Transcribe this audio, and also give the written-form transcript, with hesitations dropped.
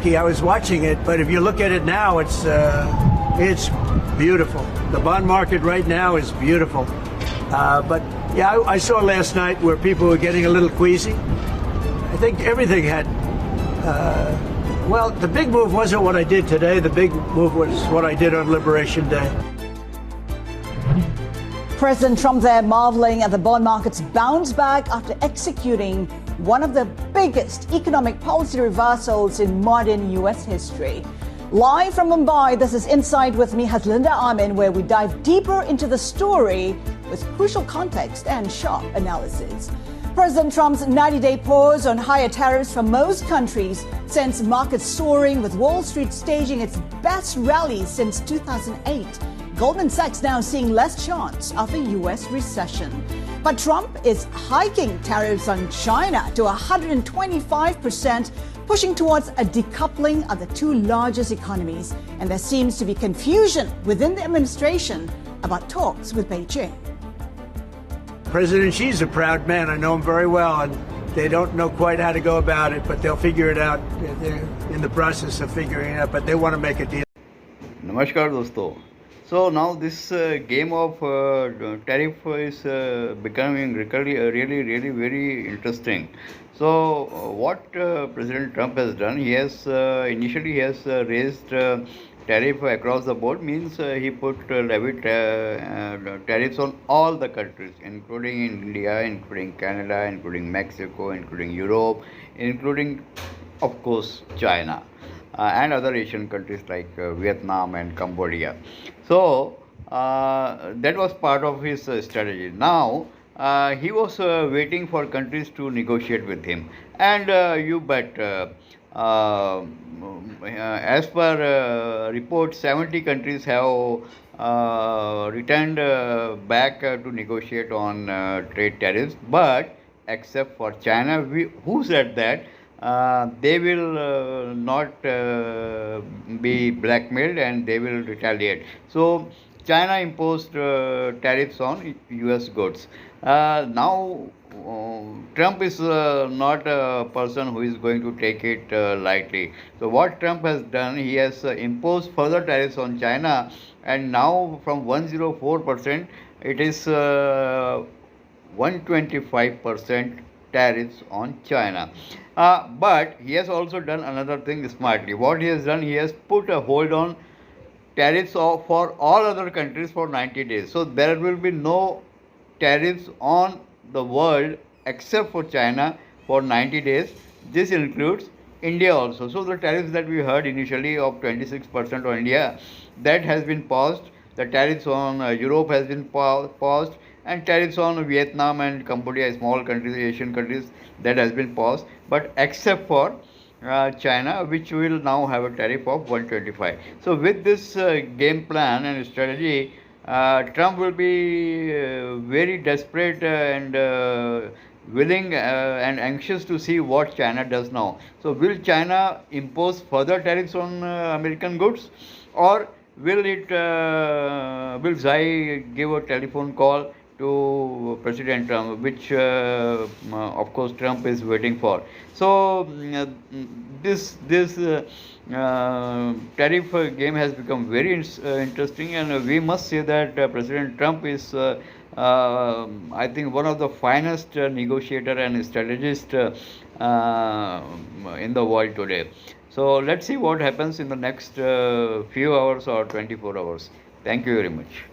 shaky. I was watching it, but if you look at it now, it's beautiful. The bond market right now is beautiful. But yeah, I saw last night where people were getting a little queasy. I think everything had. Well, the big move wasn't what I did today. The big move was what I did on Liberation Day. President Trump there marveling at the bond market's bounce back after executing one of the biggest economic policy reversals in modern U.S. history. Live from Mumbai, this is Inside with me, Haslinda Amin, where we dive deeper into the story with crucial context and sharp analysis. President Trump's 90-day pause on higher tariffs from most countries sends markets soaring, with Wall Street staging its best rally since 2008. Goldman Sachs now seeing less chance of a U.S. recession. But Trump is hiking tariffs on China to 125%, pushing towards a decoupling of the two largest economies. And there seems to be confusion within the administration about talks with Beijing. President Xi's a proud man. I know him very well, and they don't know quite how to go about it, but they'll figure it out. They're in the process of figuring it out, but they want to make a deal. Namaskar, dosto. So now this game of tariff is becoming really very interesting. So what President Trump has done, he has initially he has raised tariff across the board, means he put levied tariffs on all the countries, including India, including Canada, including Mexico, including Europe, including, of course, China. And other Asian countries like Vietnam and Cambodia. So that was part of his strategy. Now he was waiting for countries to negotiate with him, and you bet, as per reports, 70 countries have returned back to negotiate on trade tariffs, but except for China, who said that they will not be blackmailed and they will retaliate. So China imposed tariffs on US goods. Now Trump is not a person who is going to take it lightly. So what Trump has done, he has imposed further tariffs on China, and now from 104% it is 125% tariffs on China. But he has also done another thing smartly. What he has done, he has put a hold on tariffs for all other countries for 90 days. So there will be no tariffs on the world except for China for 90 days. This includes India also. So the tariffs that we heard initially of 26% on India, that has been paused. The tariffs on Europe has been paused, and tariffs on Vietnam and Cambodia, small countries, Asian countries, that has been paused. But except for China, which will now have a tariff of 125. So with this game plan and strategy, Trump will be very desperate and willing and anxious to see what China does now. So will China impose further tariffs on American goods, or will Xi give a telephone call to President Trump, which of course Trump is waiting for. So this tariff game has become very interesting, and we must say that President Trump is I think one of the finest negotiator and strategist in the world today. So let's see what happens in the next few hours or 24 hours. Thank you very much.